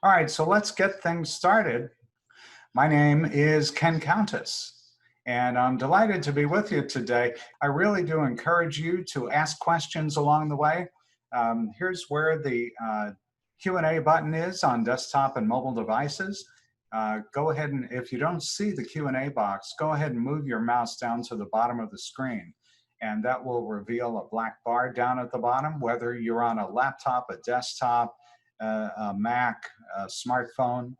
All right, so let's get things started. My name is Countess, and I'm delighted to be with you today. I really do encourage you to ask questions along the way. Here's where the Q&A button is on desktop and mobile devices. Go ahead and, if you don't see the Q&A box, go ahead and move your mouse down to the bottom of the screen, and that will reveal a black bar down at the bottom, whether you're on a laptop, a desktop, a Mac, a smartphone.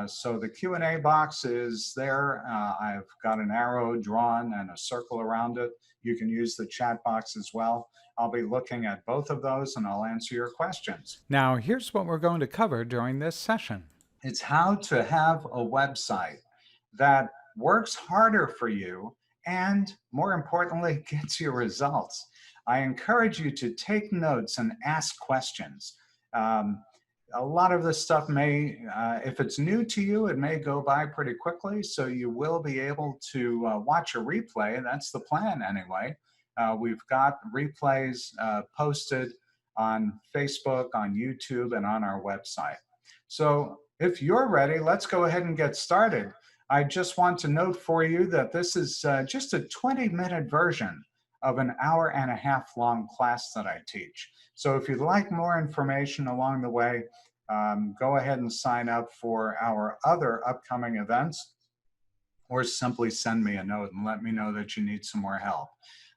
So the Q&A box is there. I've got an arrow drawn and a circle around it. You can use the chat box as well. I'll be looking at both of those and I'll answer your questions. Now, here's what we're going to cover during this session. It's how to have a website that works harder for you and, more importantly, gets you results. I encourage you to take notes and ask questions. A lot of this stuff may, if it's new to you, it may go by pretty quickly, so you will be able to watch a replay. That's the plan anyway. We've got replays posted on Facebook, on YouTube, and on our website. So if you're ready, let's go ahead and get started. I just want to note for you that this is just a 20-minute version of an hour and a half long class that I teach. So if you'd like more information along the way, go ahead and sign up for our other upcoming events, or simply send me a note and let me know that you need some more help.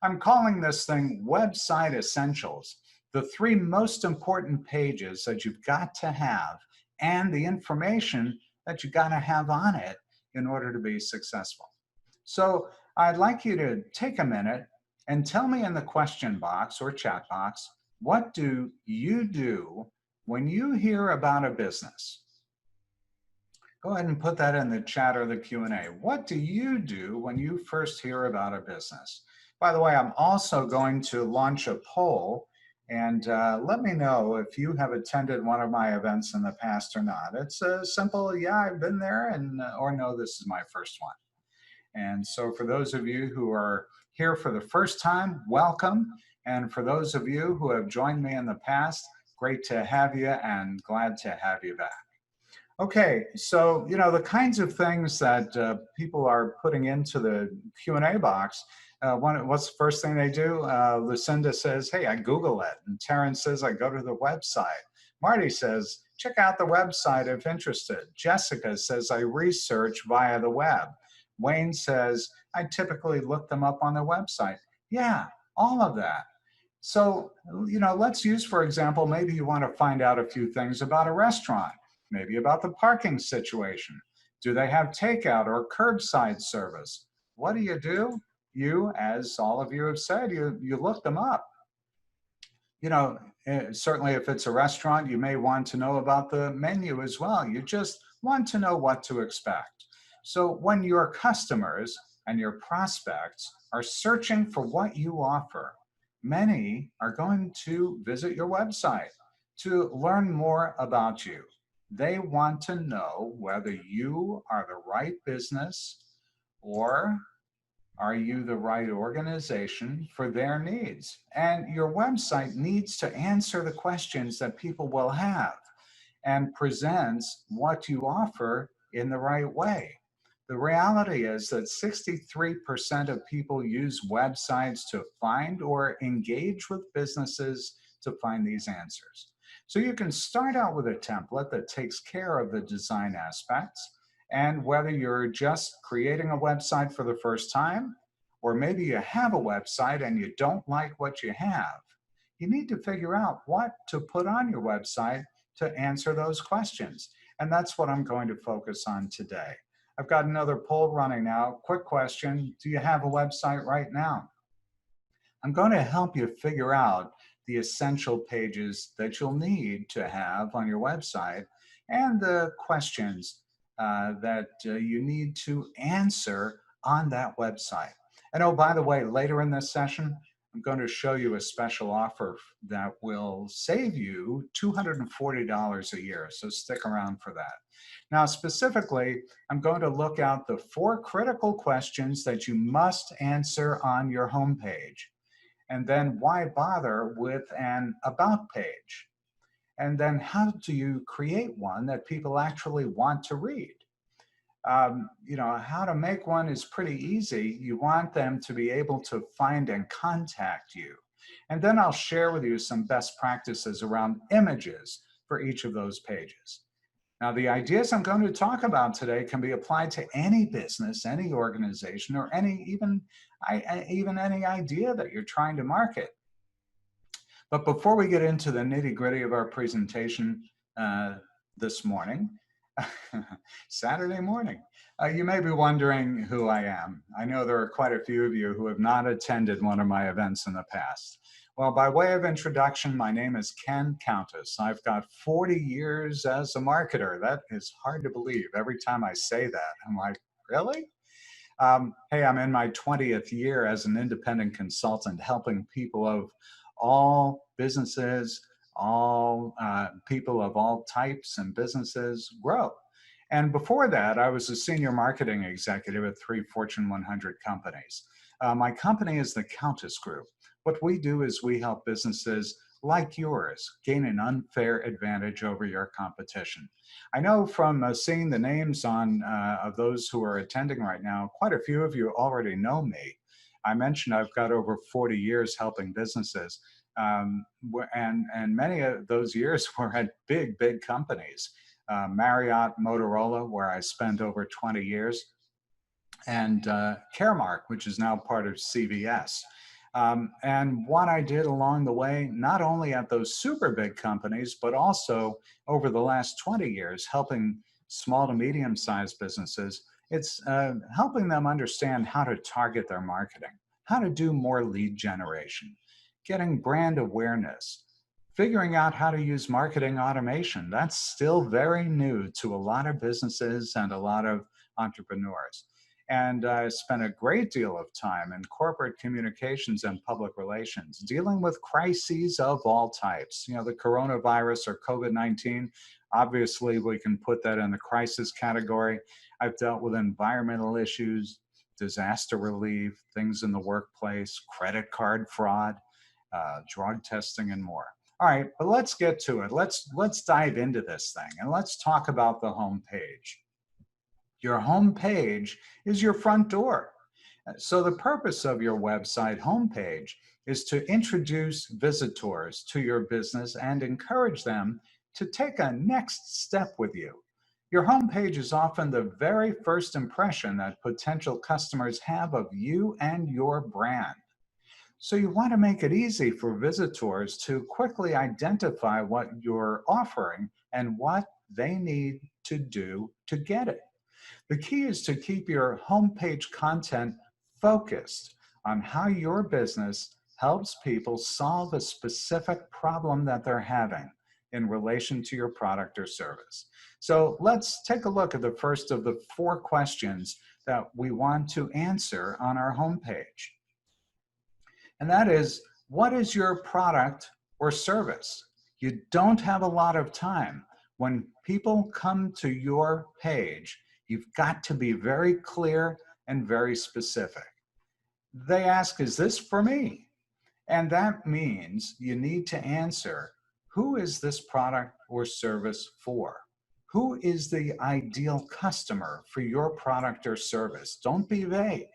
I'm calling this thing Website Essentials, the 3 most important pages that you've got to have and the information that you got to have on it in order to be successful. So I'd like you to take a minute and tell me in the question box or chat box, what do you do when you hear about a business? Go ahead and put that in the chat or the Q&A. What do you do when you first hear about a business? By the way, I'm also going to launch a poll, and let me know if you have attended one of my events in the past or not. It's a simple, yeah, I've been there, and or no, this is my first one. And so for those of you who are here for the first time, welcome. And for those of you who have joined me in the past, great to have you and glad to have you back. Okay, so the kinds of things that people are putting into the Q&A box. What's the first thing they do? Lucinda says, "Hey, I Google it," and Terrence says, "I go to the website." Marty says, "Check out the website if interested." Jessica says, "I research via the web." Wayne says, "I typically look them up on their website." Yeah, all of that. So, let's use, for example, maybe you want to find out a few things about a restaurant, maybe about the parking situation. Do they have takeout or curbside service? What do? You, as all of you have said, you look them up. Certainly if it's a restaurant, you may want to know about the menu as well. You just want to know what to expect. So when your customers and your prospects are searching for what you offer, many are going to visit your website to learn more about you. They want to know whether you are the right business or are you the right organization for their needs? And your website needs to answer the questions that people will have and presents what you offer in the right way. The reality is that 63% of people use websites to find or engage with businesses to find these answers. So you can start out with a template that takes care of the design aspects. And whether you're just creating a website for the first time, or maybe you have a website and you don't like what you have, you need to figure out what to put on your website to answer those questions. And that's what I'm going to focus on today. I've got another poll running now. Quick question, do you have a website right now? I'm going to help you figure out the essential pages that you'll need to have on your website and the questions that you need to answer on that website. And oh, by the way, later in this session, I'm going to show you a special offer that will save you $240 a year. So stick around for that. Now, specifically, I'm going to look at the 4 critical questions that you must answer on your homepage. And then why bother with an about page? And then how do you create one that people actually want to read? How to make one is pretty easy. You want them to be able to find and contact you. And then I'll share with you some best practices around images for each of those pages. Now, the ideas I'm going to talk about today can be applied to any business, any organization, or even any idea that you're trying to market. But before we get into the nitty-gritty of our presentation this morning, Saturday morning, you may be wondering who I am. I know there are quite a few of you who have not attended one of my events in the past. Well, by way of introduction, my name is Countess. I've got 40 years as a marketer. That is hard to believe. Every time I say that, I'm like, really? Hey, I'm in my 20th year as an independent consultant, helping people of all businesses, all people of all types and businesses grow. And before that, I was a senior marketing executive at 3 Fortune 100 companies. My company is the Countess Group. What we do is we help businesses like yours gain an unfair advantage over your competition. I know from seeing the names of those who are attending right now, quite a few of you already know me. I mentioned I've got over 40 years helping businesses, and many of those years were at big companies. Marriott, Motorola, where I spent over 20 years, and Caremark, which is now part of CVS. And what I did along the way, not only at those super big companies, but also over the last 20 years, helping small to medium-sized businesses, it's helping them understand how to target their marketing, how to do more lead generation, getting brand awareness, figuring out how to use marketing automation. That's still very new to a lot of businesses and a lot of entrepreneurs. And I spent a great deal of time in corporate communications and public relations, dealing with crises of all types. You know, the coronavirus or COVID-19, obviously we can put that in the crisis category. I've dealt with environmental issues, disaster relief, things in the workplace, credit card fraud, drug testing, and more. All right, but let's get to it. Let's dive into this thing, and let's talk about the home page. Your home page is your front door. So the purpose of your website homepage is to introduce visitors to your business and encourage them to take a next step with you. Your homepage is often the very first impression that potential customers have of you and your brand. So you want to make it easy for visitors to quickly identify what you're offering and what they need to do to get it. The key is to keep your homepage content focused on how your business helps people solve a specific problem that they're having in relation to your product or service. So let's take a look at the first of the 4 questions that we want to answer on our homepage. And that is, what is your product or service? You don't have a lot of time. When people come to your page, you've got to be very clear and very specific. They ask, is this for me? And that means you need to answer, who is this product or service for? Who is the ideal customer for your product or service? Don't be vague.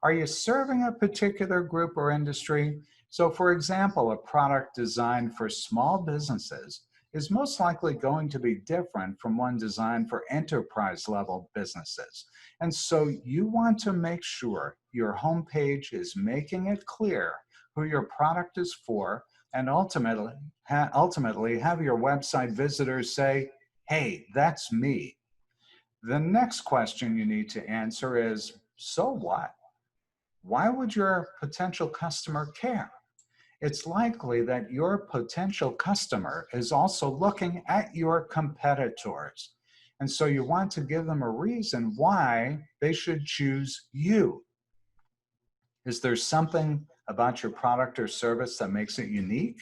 Are you serving a particular group or industry? So for example, a product designed for small businesses is most likely going to be different from one designed for enterprise level businesses. And so you want to make sure your homepage is making it clear who your product is for, and ultimately have your website visitors say, hey, that's me. The next question you need to answer is, so what? Why would your potential customer care? It's likely that your potential customer is also looking at your competitors. And so you want to give them a reason why they should choose you. Is there something about your product or service that makes it unique?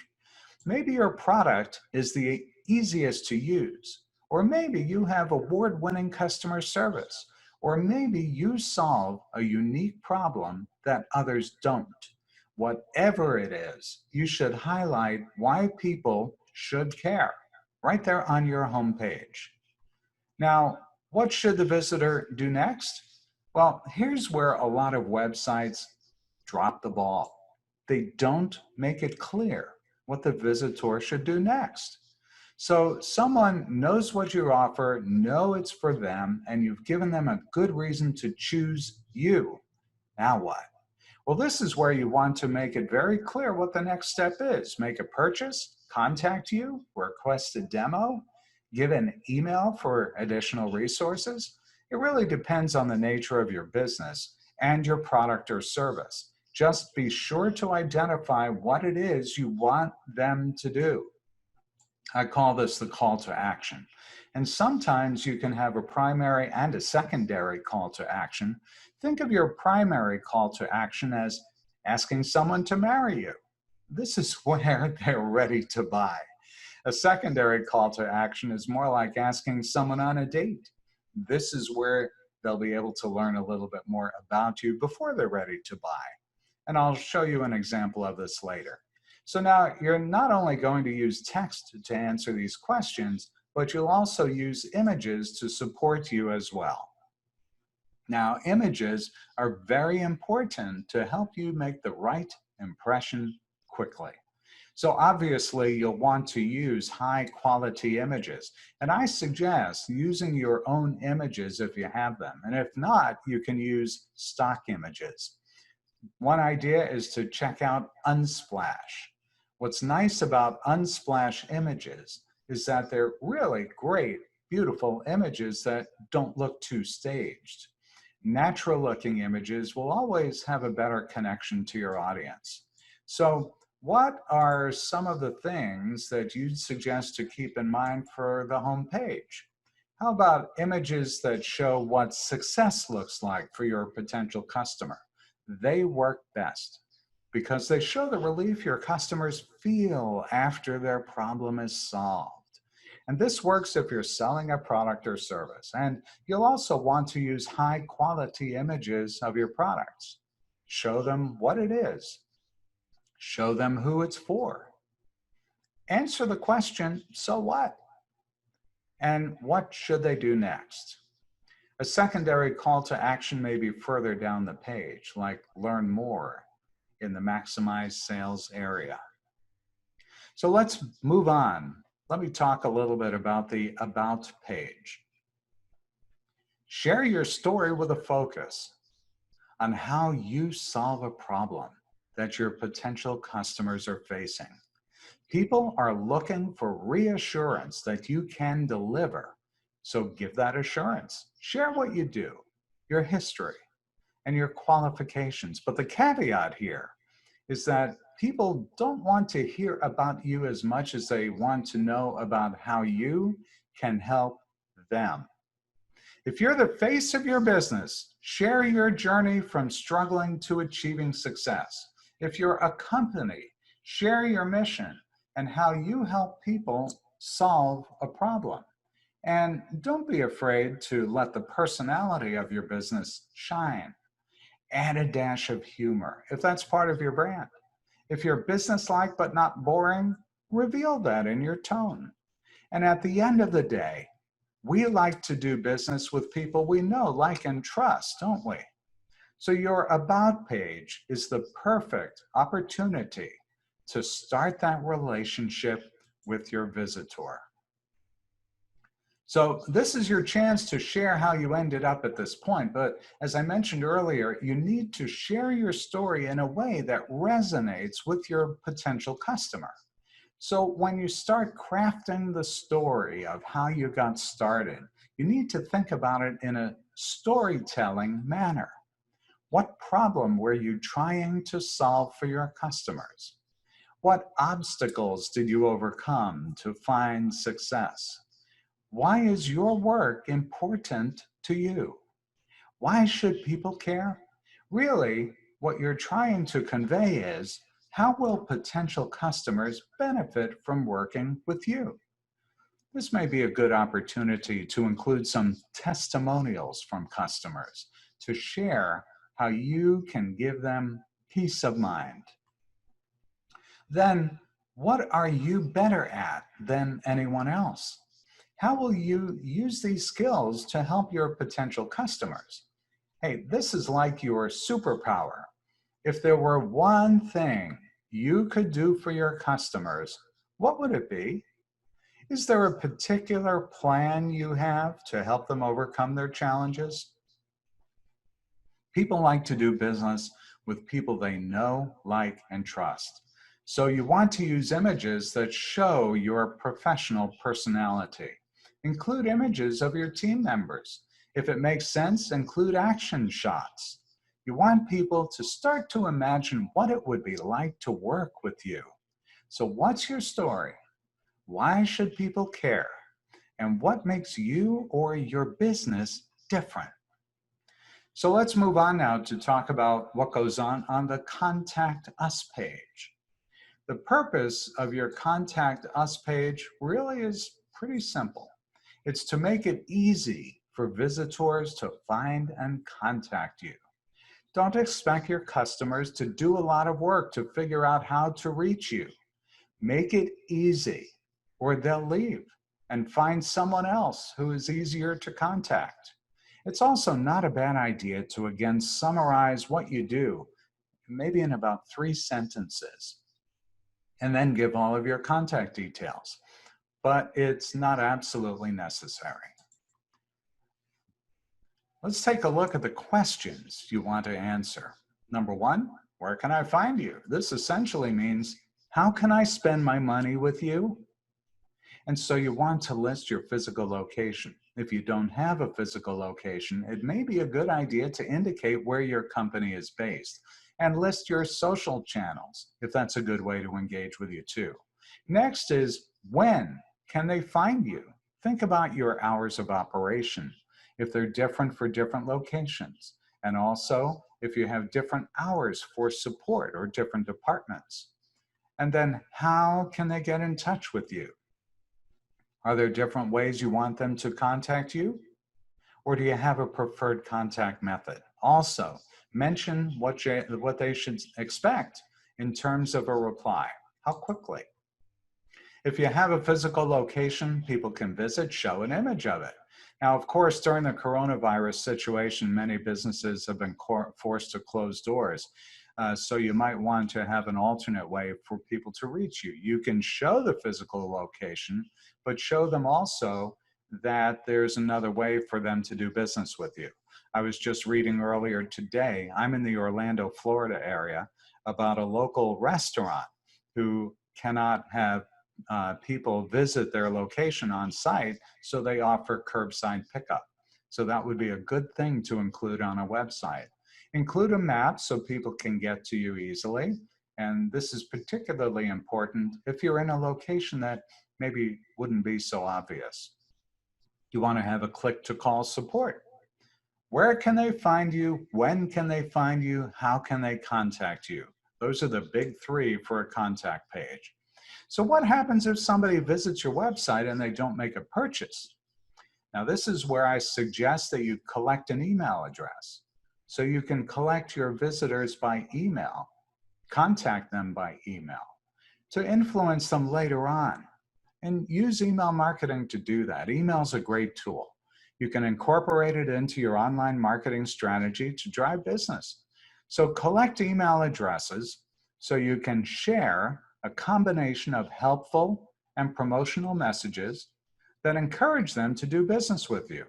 Maybe your product is the easiest to use, or maybe you have award-winning customer service, or maybe you solve a unique problem that others don't. Whatever it is, you should highlight why people should care. right there on your home page. Now, what should the visitor do next? Well, here's where a lot of websites drop the ball. They don't make it clear what the visitor should do next. So someone knows what you offer, know it's for them, and you've given them a good reason to choose you. Now what? Well, this is where you want to make it very clear what the next step is. Make a purchase, contact you, request a demo, give an email for additional resources. It really depends on the nature of your business and your product or service. Just be sure to identify what it is you want them to do. I call this the call to action. And sometimes you can have a primary and a secondary call to action. Think of your primary call to action as asking someone to marry you. This is where they're ready to buy. A secondary call to action is more like asking someone on a date. This is where they'll be able to learn a little bit more about you before they're ready to buy. And I'll show you an example of this later. So now you're not only going to use text to answer these questions, but you'll also use images to support you as well. Now, images are very important to help you make the right impression quickly. So obviously you'll want to use high quality images. And I suggest using your own images if you have them. And if not, you can use stock images. One idea is to check out Unsplash. What's nice about Unsplash images is that they're really great, beautiful images that don't look too staged. Natural looking images will always have a better connection to your audience. So what are some of the things that you'd suggest to keep in mind for the home page? How about images that show what success looks like for your potential customer? They work best because they show the relief your customers feel after their problem is solved. And this works if you're selling a product or service. And you'll also want to use high quality images of your products. Show them what it is. Show them who it's for. Answer the question, so what? And what should they do next? A secondary call to action may be further down the page, like learn more in the maximize sales area. So let's move on. Let me talk a little bit about the about page. Share your story with a focus on how you solve a problem that your potential customers are facing. People are looking for reassurance that you can deliver. So give that assurance. Share what you do, your history, and your qualifications. But the caveat here is that people don't want to hear about you as much as they want to know about how you can help them. If you're the face of your business, share your journey from struggling to achieving success. If you're a company, share your mission and how you help people solve a problem. And don't be afraid to let the personality of your business shine. Add a dash of humor if that's part of your brand. If you're businesslike but not boring, reveal that in your tone. And at the end of the day, we like to do business with people we know, like, and trust, don't we? So your About page is the perfect opportunity to start that relationship with your visitor. So this is your chance to share how you ended up at this point. But as I mentioned earlier, you need to share your story in a way that resonates with your potential customer. So when you start crafting the story of how you got started, you need to think about it in a storytelling manner. What problem were you trying to solve for your customers? What obstacles did you overcome to find success? Why is your work important to you? Why should people care? Really, what you're trying to convey is, how will potential customers benefit from working with you? This may be a good opportunity to include some testimonials from customers to share how you can give them peace of mind. Then What are you better at than anyone else? How will you use these skills to help your potential customers? Hey, this is like your superpower. If there were one thing you could do for your customers, what would it be? Is there a particular plan you have to help them overcome their challenges? People like to do business with people they know, like, and trust. So you want to use images that show your professional personality. Include images of your team members. If it makes sense, include action shots. You want people to start to imagine what it would be like to work with you. So what's your story? Why should people care? And what makes you or your business different? So let's move on now to talk about what goes on the Contact Us page. The purpose of your Contact Us page really is pretty simple. It's to make it easy for visitors to find and contact you. Don't expect your customers to do a lot of work to figure out how to reach you. Make it easy, or they'll leave and find someone else who is easier to contact. It's also not a bad idea to again summarize what you do, maybe in about 3 sentences, and then give all of your contact details. But it's not absolutely necessary. Let's take a look at the questions you want to answer. Number one, where can I find you? This essentially means, how can I spend my money with you? And so you want to list your physical location. If you don't have a physical location, it may be a good idea to indicate where your company is based and list your social channels, if that's a good way to engage with you too. Next is, when can they find you? Think about your hours of operation, if they're different for different locations, and also if you have different hours for support or different departments. And then how can they get in touch with you? Are there different ways you want them to contact you? Or do you have a preferred contact method? Also, mention what they should expect in terms of a reply. How quickly? If you have a physical location people can visit, show an image of it. Now, of course, during the coronavirus situation, many businesses have been forced to close doors. So you might want to have an alternate way for people to reach you. You can show the physical location, but show them also that there's another way for them to do business with you. I was just reading earlier today, I'm in the Orlando, Florida area, about a local restaurant who cannot have people visit their location on site, so they offer curbside pickup. So that would be a good thing to include on a website. Include a map so people can get to you easily. And this is particularly important if you're in a location that maybe wouldn't be so obvious. You want to have a click to call support. Where can they find you? When can they find you? How can they contact you? Those are the big three for a contact page. So what happens if somebody visits your website and they don't make a purchase? Now, this is where I suggest that you collect an email address. So you can collect your visitors by email, contact them by email, to influence them later on. And use email marketing to do that. Email is a great tool. You can incorporate it into your online marketing strategy to drive business. So collect email addresses so you can share a combination of helpful and promotional messages that encourage them to do business with you.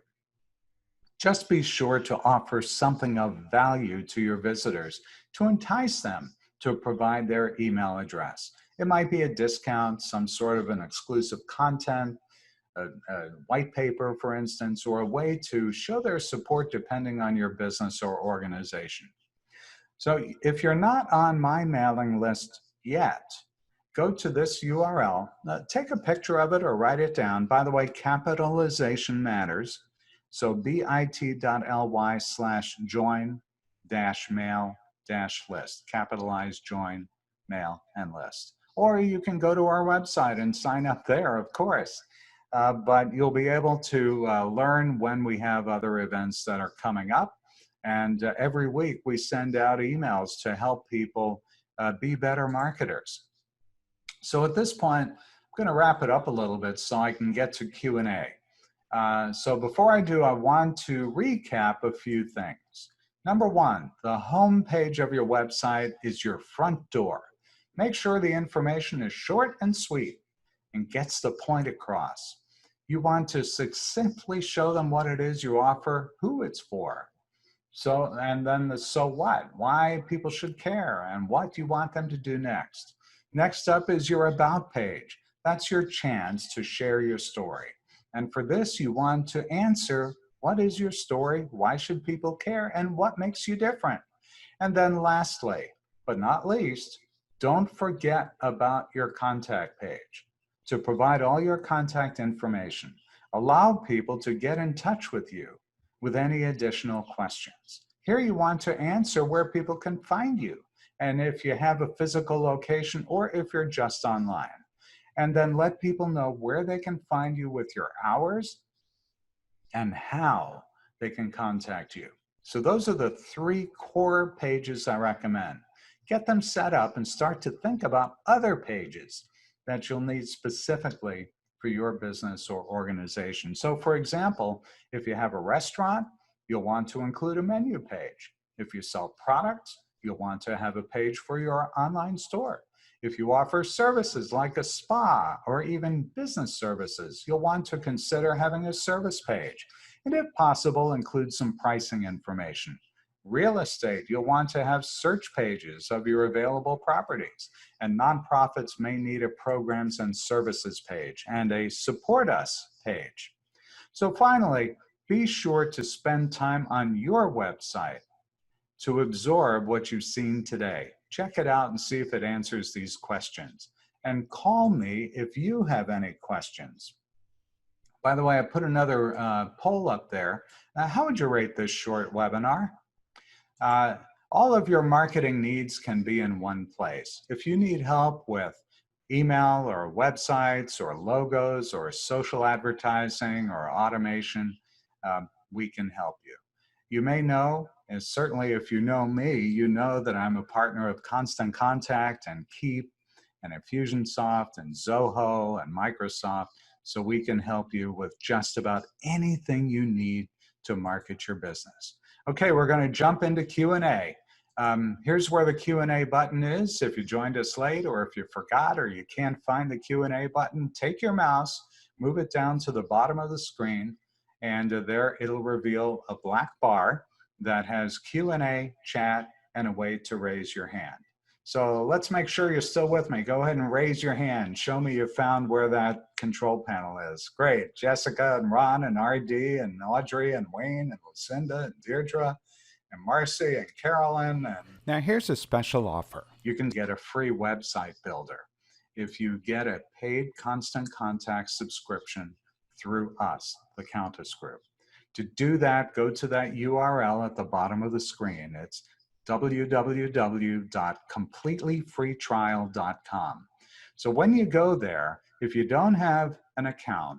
Just be sure to offer something of value to your visitors to entice them to provide their email address. It might be a discount, some sort of an exclusive content, a white paper, for instance, or a way to show their support depending on your business or organization. So if you're not on my mailing list yet, go to this URL, take a picture of it or write it down. By the way, capitalization matters. So bit.ly/join-mail-list, capitalize join, mail, and list. Or you can go to our website and sign up there, of course. But you'll be able to learn when we have other events that are coming up. And every week we send out emails to help people be better marketers. So at this point, I'm going to wrap it up a little bit so I can get to Q&A. So before I do, I want to recap a few things. Number one, the home page of your website is your front door. Make sure the information is short and sweet and gets the point across. You want to succinctly show them what it is you offer, who it's for. So, and then the so what, why people should care, and what you want them to do next. Next up is your about page. That's your chance to share your story. And for this, you want to answer, what is your story? Why should people care? And what makes you different? And then lastly, but not least, don't forget about your contact page to provide all your contact information. Allow people to get in touch with you with any additional questions. Here you want to answer where people can find you, and if you have a physical location or if you're just online. And then let people know where they can find you with your hours and how they can contact you. So those are the 3 core pages I recommend. Get them set up and start to think about other pages that you'll need specifically for your business or organization. So for example, if you have a restaurant, you'll want to include a menu page. If you sell products, you'll want to have a page for your online store. If you offer services like a spa or even business services, you'll want to consider having a service page. And if possible, include some pricing information. Real estate, you'll want to have search pages of your available properties. And nonprofits may need a programs and services page and a support us page. So finally, be sure to spend time on your website to absorb what you've seen today. Check it out and see if it answers these questions. And call me if you have any questions. By the way, I put another poll up there. How would you rate this short webinar? All of your marketing needs can be in one place. If you need help with email or websites or logos or social advertising or automation, we can help you. You may know, and certainly if you know me, you know that I'm a partner of Constant Contact and Keep and Infusionsoft and Zoho and Microsoft, so we can help you with just about anything you need to market your business. Okay, we're going to jump into Q&A. Here's where the Q&A button is. If you joined us late or if you forgot or you can't find the Q&A button, take your mouse, move it down to the bottom of the screen, and there it'll reveal a black bar that has Q&A, chat, and a way to raise your hand. So let's make sure you're still with me. Go ahead and raise your hand. Show me you found where that control panel is. Great. Jessica and Ron and RD and Audrey and Wayne and Lucinda and Deirdre and Marcy and Carolyn. And Now here's a special offer. you can get a free website builder if you get a paid Constant Contact subscription through us, the Countess Group. To do that, go to that URL at the bottom of the screen. It's www.completelyfreetrial.com. So when you go there, if you don't have an account,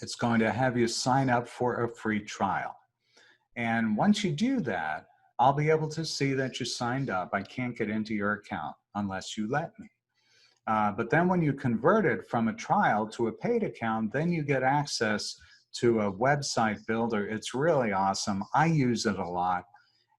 it's going to have you sign up for a free trial. And once you do that, I'll be able to see that you signed up. I can't get into your account unless you let me. But then when you convert it from a trial to a paid account, then you get access to a website builder. It's really awesome. I use it a lot.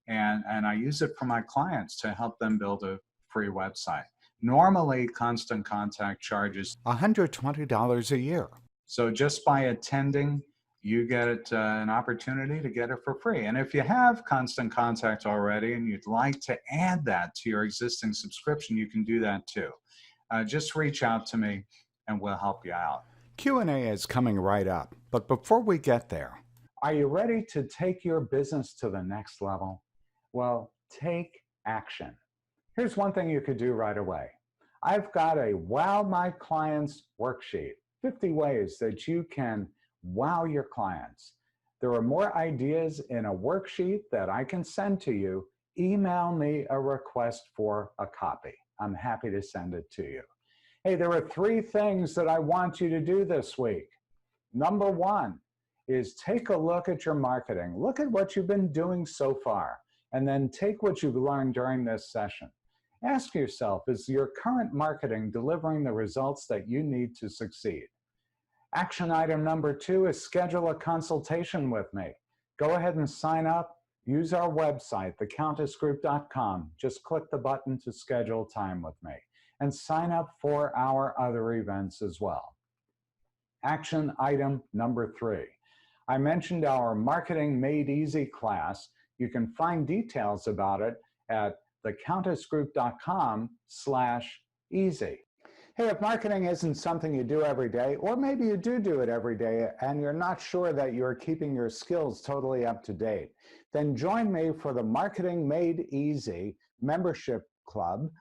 And I use it for my clients to help them build a free website. Normally, Constant Contact charges $120 a year. So just by attending, you get an opportunity to get it for free. And if you have Constant Contact already and you'd like to add that to your existing subscription, you can do that too. Just reach out to me and we'll help you out. Q&A is coming right up, but before we get there, are you ready to take your business to the next level? Well, take action. Here's one thing you could do right away. I've got a Wow My Clients worksheet, 50 ways that you can wow your clients. There are more ideas in a worksheet that I can send to you. Email me a request for a copy. I'm happy to send it to you. Hey, there are 3 things that I want you to do this week. Number 1 is take a look at your marketing. Look at what you've been doing so far. And then take what you've learned during this session Ask yourself, is your current marketing delivering the results that you need to succeed? Action item number 2 is schedule a consultation with me. Go ahead and sign up. Use our website, thecountessgroup.com. Just click the button to schedule time with me and sign up for our other events as well. Action item number 3. I mentioned our Marketing Made Easy class. You can find details about it at thecountessgroup.com/easy. Hey, if marketing isn't something you do every day, or maybe you do it every day and you're not sure that you're keeping your skills totally up to date, then join me for the Marketing Made Easy membership club.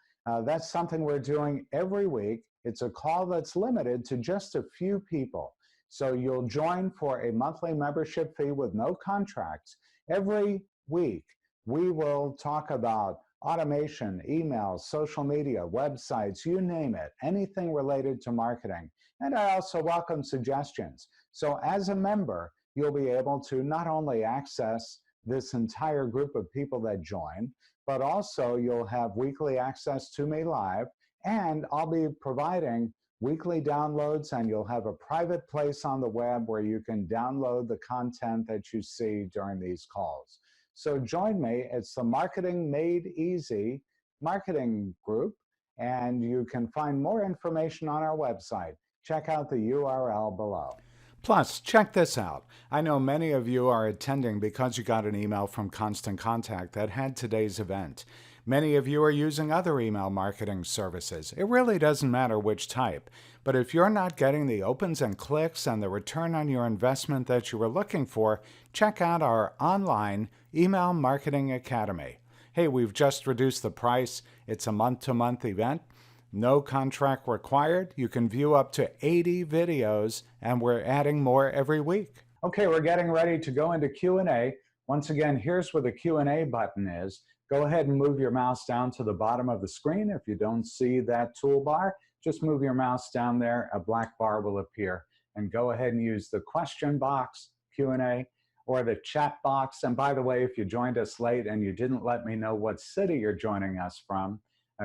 That's something we're doing every week. It's a call that's limited to just a few people. So you'll join for a monthly membership fee with no contracts. Every week, we will talk about automation, emails, social media, websites, you name it, anything related to marketing. And I also welcome suggestions. So as a member, you'll be able to not only access this entire group of people that join, but also you'll have weekly access to me live, and I'll be providing weekly downloads, and you'll have a private place on the web where you can download the content that you see during these calls. So join me. It's the Marketing Made Easy marketing group, and you can find more information on our website. Check out the URL below. Plus, check this out. I know many of you are attending because you got an email from Constant Contact that had today's event. Many of you are using other email marketing services. It really doesn't matter which type. But if you're not getting the opens and clicks and the return on your investment that you were looking for, check out our online Email Marketing Academy. Hey, we've just reduced the price. It's a month-to-month event. No contract required. You can view up to 80 videos, and we're adding more every week. Okay, we're getting ready to go into Q&A. Once again, here's where the Q&A button is. Go ahead and move your mouse down to the bottom of the screen. If you don't see that toolbar, just move your mouse down there. A black bar will appear. And go ahead and use the question box, Q&A, or the chat box. And by the way, if you joined us late and you didn't let me know what city you're joining us from,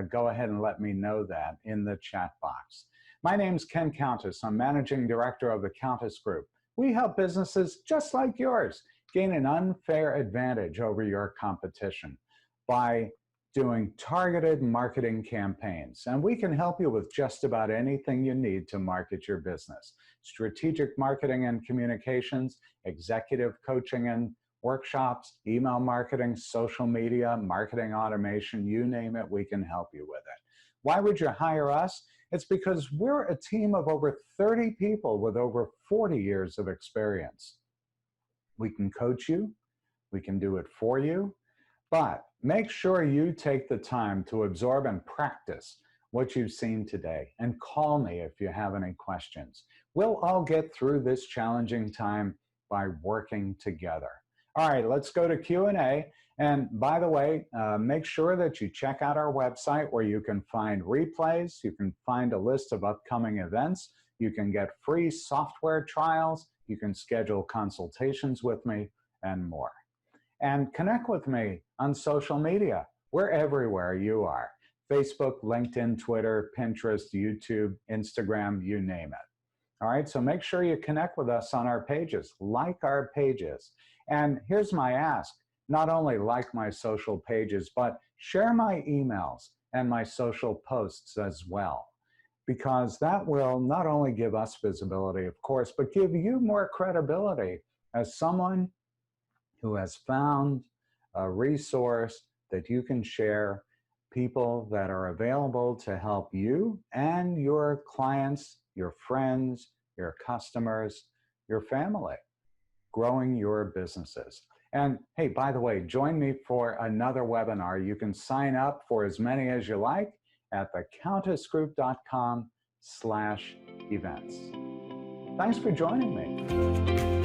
go ahead and let me know that in the chat box. My name's Ken Countess. I'm Managing Director of the Countess Group. We help businesses just like yours gain an unfair advantage over your competition by doing targeted marketing campaigns. And we can help you with just about anything you need to market your business. Strategic marketing and communications, executive coaching and workshops, email marketing, social media, marketing automation, you name it, we can help you with it. Why would you hire us? It's because we're a team of over 30 people with over 40 years of experience. We can coach you, we can do it for you, but make sure you take the time to absorb and practice what you've seen today, and call me if you have any questions. We'll all get through this challenging time by working together. All right, let's go to Q&A. And by the way, make sure that you check out our website where you can find replays, you can find a list of upcoming events, you can get free software trials, you can schedule consultations with me, and more. And connect with me on social media. We're everywhere you are. Facebook, LinkedIn, Twitter, Pinterest, YouTube, Instagram, you name it. All right, so make sure you connect with us on our pages, like our pages. And here's my ask, not only like my social pages, but share my emails and my social posts as well, because that will not only give us visibility, of course, but give you more credibility as someone who has found a resource that you can share, people that are available to help you and your clients, your friends, your customers, your family, growing your businesses. And hey, by the way, join me for another webinar. You can sign up for as many as you like at thecountessgroup.com/events. Thanks for joining me.